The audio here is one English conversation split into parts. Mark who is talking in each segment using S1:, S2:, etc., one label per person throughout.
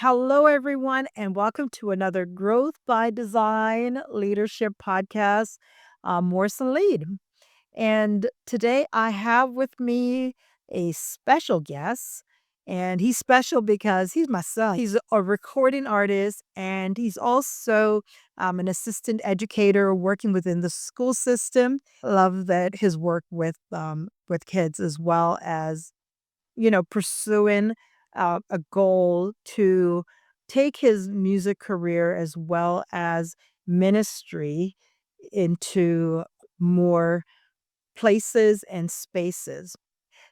S1: Hello, everyone, and welcome to another Growth by Design Leadership podcast. Morse and Lead. And today I have with me a special guest. And he's special because he's my son. He's a recording artist and he's also an assistant educator working within the school system. Love that his work with kids as well as pursuing a goal to take his music career as well as ministry into more places and spaces.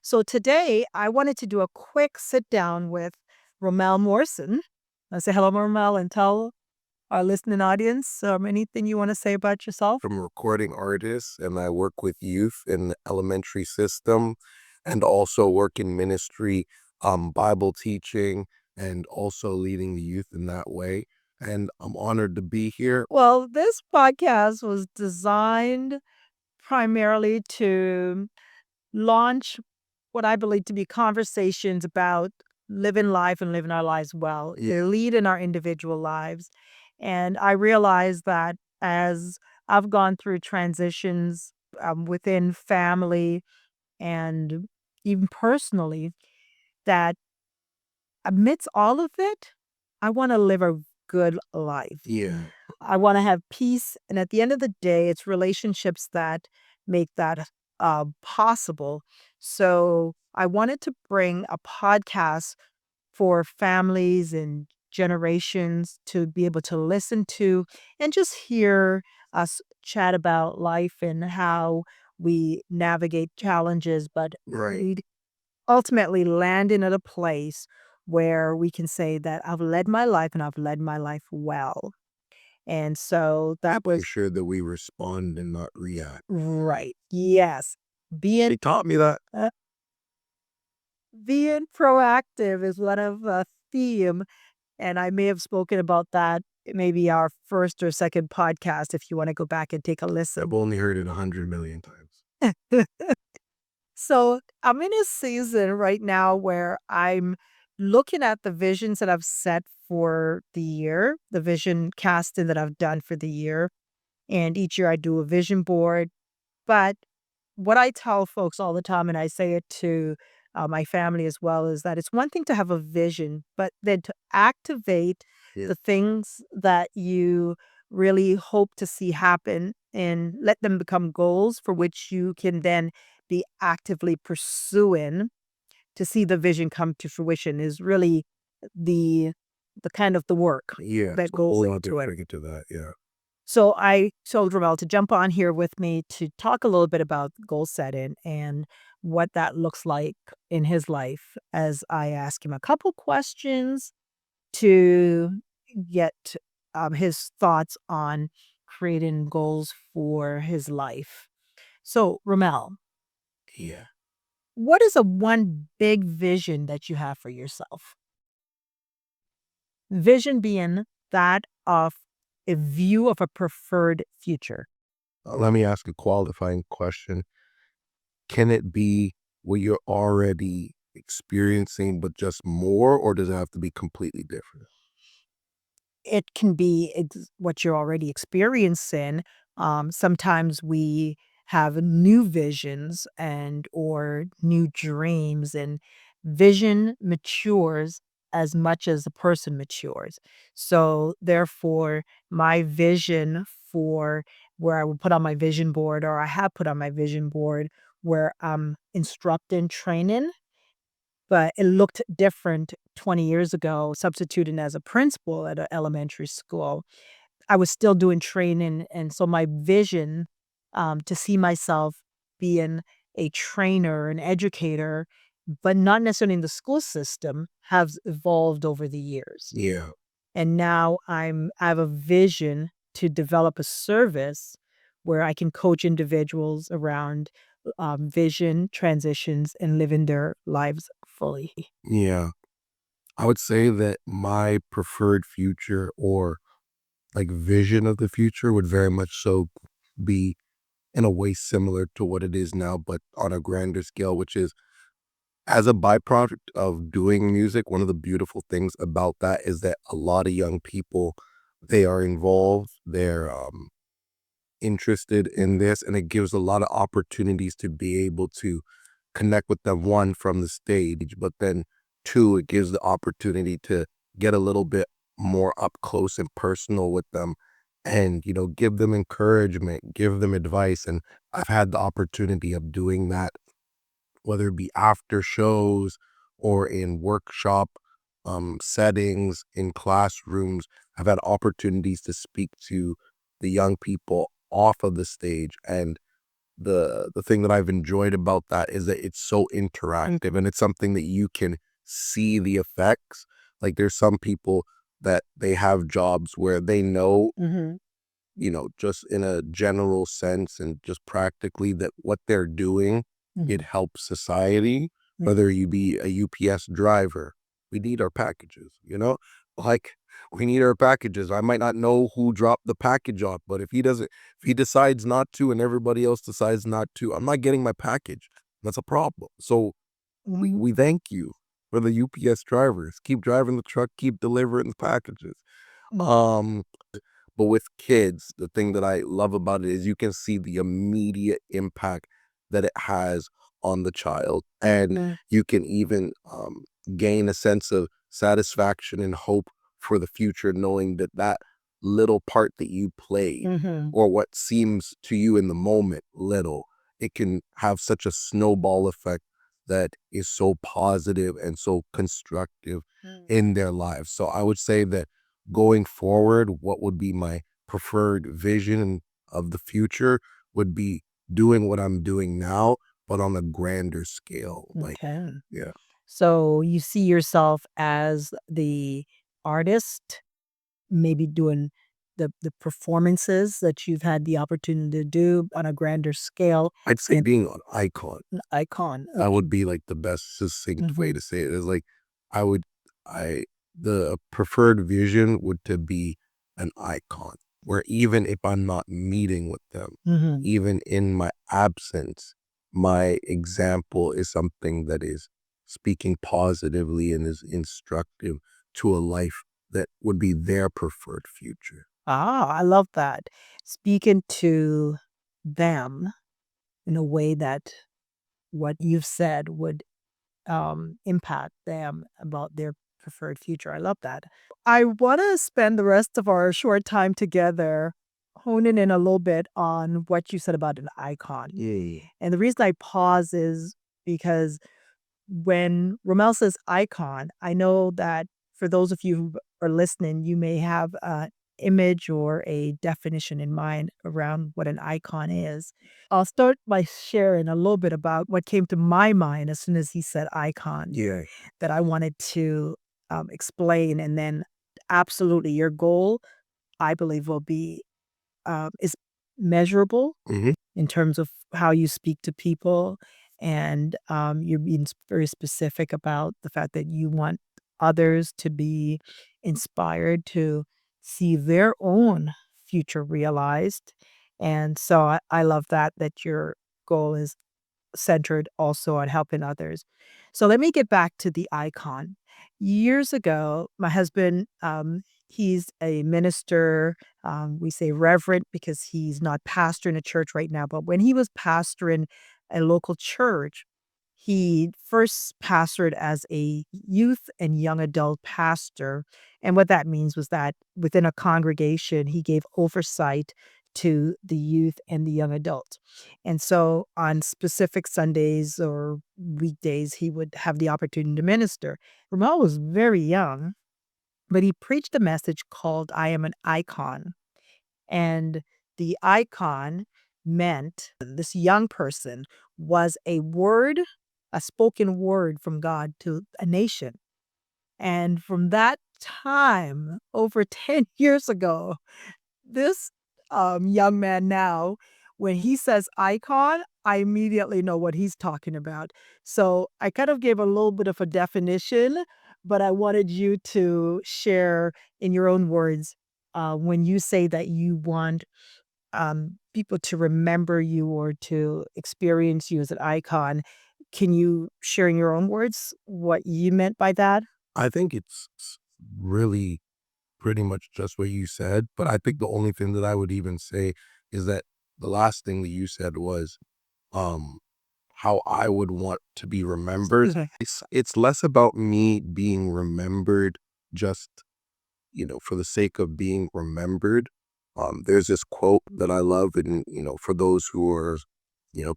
S1: So today I wanted to do a quick sit down with Romel Morrison. I say hello, Romel, and tell our listening audience anything you want to say about yourself.
S2: I'm a recording artist and I work with youth in the elementary system and also work in ministry, Bible teaching, and also leading the youth in that way. And I'm honored to be here.
S1: Well, this podcast was designed primarily to launch what I believe to be conversations about living life and living our lives well, lead in our individual lives. And I realize that as I've gone through transitions within family and even personally, that amidst all of it, I want to live a good life.
S2: Yeah.
S1: I want to have peace. And at the end of the day, it's relationships that make that possible. So I wanted to bring a podcast for families and generations to be able to listen to and just hear us chat about life and how we navigate challenges, but
S2: Right.
S1: ultimately landing at a place where we can say that I've led my life and I've led my life well. And so that
S2: I'm
S1: was
S2: sure that we respond and not react.
S1: right. Yes. Being
S2: They taught me that.
S1: uh, being proactive is one of the theme, and I may have spoken about that in maybe our first or second podcast if you want to go back and take a listen.
S2: I've only heard it 100 million times.
S1: So I'm in a season right now where I'm looking at the visions that I've set for the year, the vision casting that I've done for the year. And each year I do a vision board. But what I tell folks all the time, and I say it to my family as well, is that it's one thing to have a vision, but then to activate
S2: Yeah.
S1: the things that you really hope to see happen and let them become goals for which you can then be actively pursuing to see the vision come to fruition is really the the kind of the work
S2: Yeah.
S1: that
S2: It's a
S1: goes
S2: whole
S1: into
S2: other
S1: it.
S2: thing to that. Yeah.
S1: So I told Ramel to jump on here with me to talk a little bit about goal setting and what that looks like in his life as I ask him a couple questions to get his thoughts on creating goals for his life. So, Ramel,
S2: Yeah.
S1: what is a one big vision that you have for yourself? Vision being that of a view of a preferred future.
S2: Let me ask a qualifying question. Can it be what you're already experiencing, but just more, or does it have to be completely different?
S1: It can be what you're already experiencing. Sometimes we have new visions and or new dreams, and vision matures as much as the person matures. So therefore, my vision for where I would put on my vision board, or I have put on my vision board, where I'm instructing, training, but it looked different 20 years ago, substituting as a principal at an elementary school. I was still doing training, and so my vision, to see myself being a trainer, an educator, but not necessarily in the school system, has evolved over the years.
S2: Yeah.
S1: And now I have a vision to develop a service where I can coach individuals around, vision, transitions, and living their lives fully.
S2: Yeah. I would say that my preferred future or like vision of the future would very much so be in a way similar to what it is now, but on a grander scale, which is As a byproduct of doing music, one of the beautiful things about that is that a lot of young people, they are involved, they're interested in this, and it gives a lot of opportunities to be able to connect with them, one, from the stage, but then two, it gives the opportunity to get a little bit more up close and personal with them and, give them encouragement, give them advice. And I've had the opportunity of doing that, whether it be after shows or in workshop settings, in classrooms. I've had opportunities to speak to the young people off of the stage, and the thing that I've enjoyed about that is that it's so interactive and it's something that you can see the effects. Like, there's some people that they have jobs where they know,
S1: Mhm,
S2: just in a general sense and just practically, that what they're doing, it
S1: mhm,
S2: helps society.
S1: mm,
S2: Whether you be a UPS driver, we need our packages. Like, we need our packages. I might not know who dropped the package off, but if he decides not to and everybody else decides not to, I'm not getting my package. That's a problem. So
S1: mhm,
S2: we thank you for the UPS drivers. Keep driving the truck, keep delivering the packages.
S1: mm,
S2: Um but with kids, the thing that I love about it is you can see the immediate impact that it has on the child. And
S1: mm,
S2: you can even gain a sense of satisfaction and hope for the future, knowing that that little part that you played,
S1: mhm,
S2: or what seems to you in the moment little, it can have such a snowball effect that is so positive and so constructive
S1: mm.
S2: in their lives. So I would say that going forward, what would be my preferred vision of the future would be doing what I'm doing now, but on a grander scale. Like,
S1: Okay.
S2: yeah,
S1: So you see yourself as the artist, maybe doing the performances that you've had the opportunity to do on a grander scale
S2: I'd say
S1: and
S2: being an icon.
S1: an icon.
S2: That
S1: Okay.
S2: would be like the best succinct way
S1: Mhm,
S2: to say it. Is like, I would, I, the preferred vision would to be an icon where even if I'm not meeting with them,
S1: mhm.
S2: even in my absence, my example is something that is speaking positively and is instructive to a life that would be their preferred future.
S1: Ah, I love that. Speaking to them in a way that what you've said would impact them about their preferred future. I love that. I want to spend the rest of our short time together honing in a little bit on what you said about an icon. Yeah. And the reason I pause is because when Romel says icon, I know that for those of you who are listening, you may have an image or a definition in mind around what an icon is. I'll start by sharing a little bit about what came to my mind as soon as he said icon. Yeah. That I wanted to explain. And then, absolutely, your goal, I believe, will be is measurable
S2: Hmm.
S1: in terms of how you speak to people. And you're being very specific about the fact that you want others to be inspired to see their own future realized. And so I love that your goal is centered also on helping others. So let me get back to the icon. Years ago, my husband, he's a minister. We say reverend because he's not pastoring a church right now. But when he was pastoring a local church, he first pastored as a youth and young adult pastor. And what that means was that within a congregation, he gave oversight to the youth and the young adults. And so on specific Sundays or weekdays, he would have the opportunity to minister. Ramon was very young, but he preached a message called I Am an Icon. And the icon meant this young person was a word, a spoken word from God to a nation. And from that time, over 10 years ago, this, young man now, when he says icon, I immediately know what he's talking about. So I kind of gave a little bit of a definition, but I wanted you to share in your own words, when you say that you want, people to remember you or to experience you as an icon, Can you share in your own words what you meant by that?
S2: I think it's really pretty much just what you said, but I think the only thing that I would even say is that the last thing that you said was, um, how I would want to be remembered.
S1: Okay.
S2: It's less about me being remembered just, for the sake of being remembered. There's this quote that I love, and for those who are,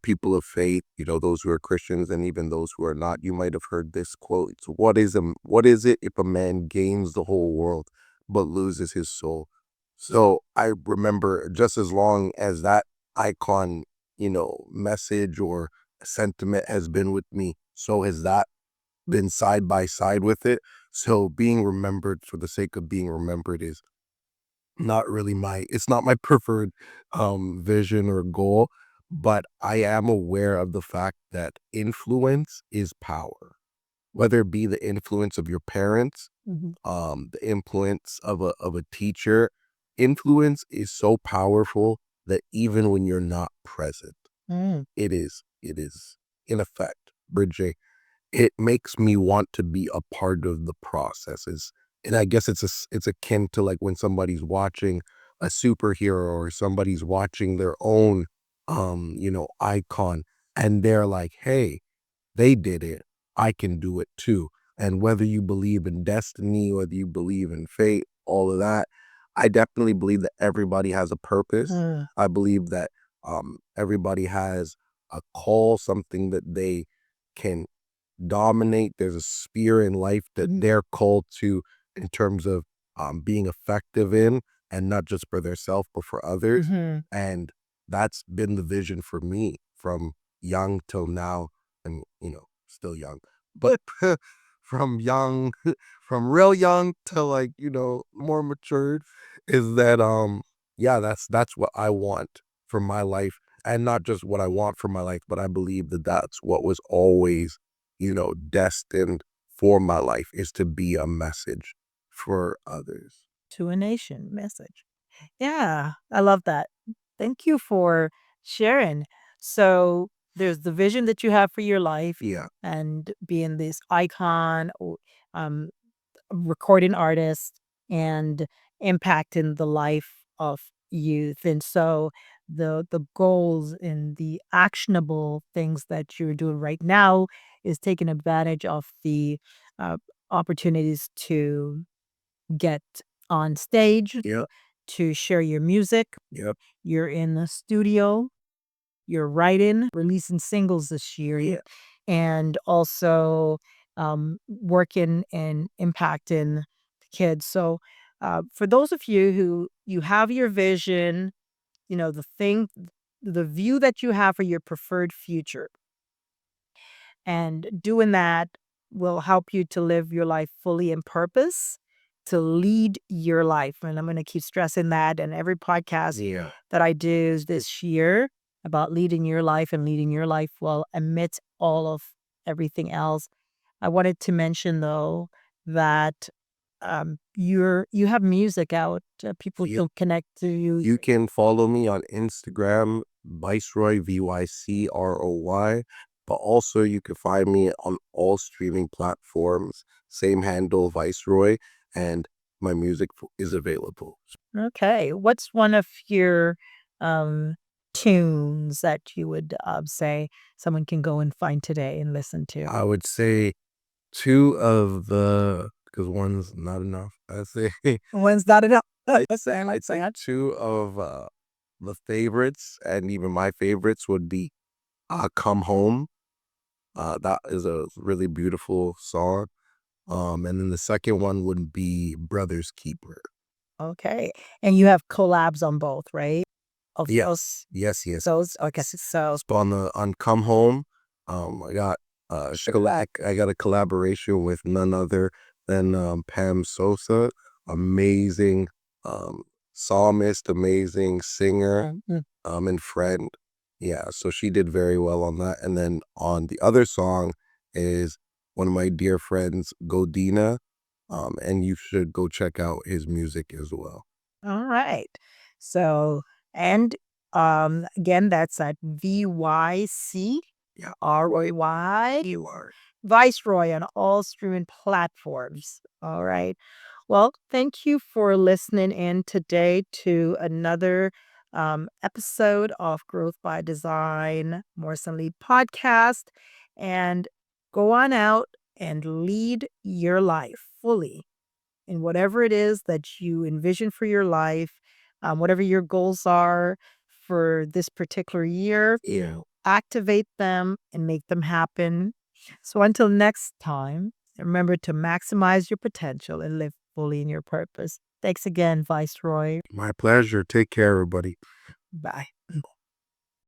S2: people of faith, those who are Christians, and even those who are not, you might have heard this quote. It's what is it if a man gains the whole world but loses his soul? So I remember, just as long as that icon, message or sentiment has been with me, so has that been side by side with it. So being remembered for the sake of being remembered is it's not my preferred vision or goal, but I am aware of the fact that influence is power. Whether it be the influence of your parents,
S1: Mhm.
S2: the influence of a teacher, influence is so powerful that even when you're not present,
S1: Mm.
S2: it is in effect bridging. It makes me want to be a part of the processes. And I guess it's akin to like when somebody's watching a superhero or somebody's watching their own icon, and they're like, "Hey, they did it. I can do it too." And whether you believe in destiny, whether you believe in fate, all of that, I definitely believe that everybody has a purpose.
S1: Uh,
S2: I believe that everybody has a call, something that they can dominate. There's a sphere in life that they're called to in terms of being effective in, and not just for themselves, but for others.
S1: mhm.
S2: And that's been the vision for me from young till now, and still young, but from young, from real young to like more matured, is that yeah, that's what I want for my life, and not just what I want for my life, but I believe that that's what was always destined for my life, is to be a message for others.
S1: To a nation message. Yeah, I love that. Thank you for sharing. So there's the vision that you have for your life
S2: Yeah.
S1: and being this icon or um, recording artist and impacting the life of youth. And so the goals and the actionable things that you're doing right now is taking advantage of the uh, opportunities to get on stage,
S2: Yep.
S1: to share your music.
S2: Yep.
S1: You're in the studio, you're writing, releasing singles this year,
S2: Yeah.
S1: and also working and impacting the kids. So, for those of you who you have your vision, the view that you have for your preferred future, and doing that will help you to live your life fully in purpose, to lead your life. And I'm going to keep stressing that in every podcast
S2: Yeah.
S1: that I do this year about leading your life and leading your life well amidst all of everything else. I wanted to mention though that you have music out. People
S2: Yep.
S1: can connect to you.
S2: You can follow me on Instagram, Vycroy, Vycroy, but also you can find me on all streaming platforms, same handle, Viceroy, and my music is available.
S1: Okay. What's one of your um, tunes that you would say someone can go and find today and listen to?
S2: I would say two of the, because one's not enough. I say
S1: When's that enough?
S2: I'd say two of the favorites, and even my favorites would be "Come Home." That is a really beautiful song. And then the second one would be "Brother's Keeper."
S1: Okay. And you have collabs on both, right? Of
S2: Yes, yes, yes.
S1: those. Okay. So,
S2: So on "Come Home," I got I got a collaboration with none other than Pam Sosa, amazing um psalmist, amazing singer,
S1: mm,
S2: and friend. Yeah, so she did very well on that. And then on the other song is one of my dear friends, Godina, and you should go check out his music as well.
S1: all right. So, and again, that's at VYC. ROY. Viceroy on all streaming platforms. All right. Well, thank you for listening in today to another episode of Growth by Design, Morrison Lead podcast. And go on out and lead your life fully in whatever it is that you envision for your life, whatever your goals are for this particular year.
S2: Yeah.
S1: Activate them and make them happen. So until next time, remember to maximize your potential and live fully in your purpose. Thanks again, Viceroy.
S2: My pleasure. Take care, everybody.
S1: Bye.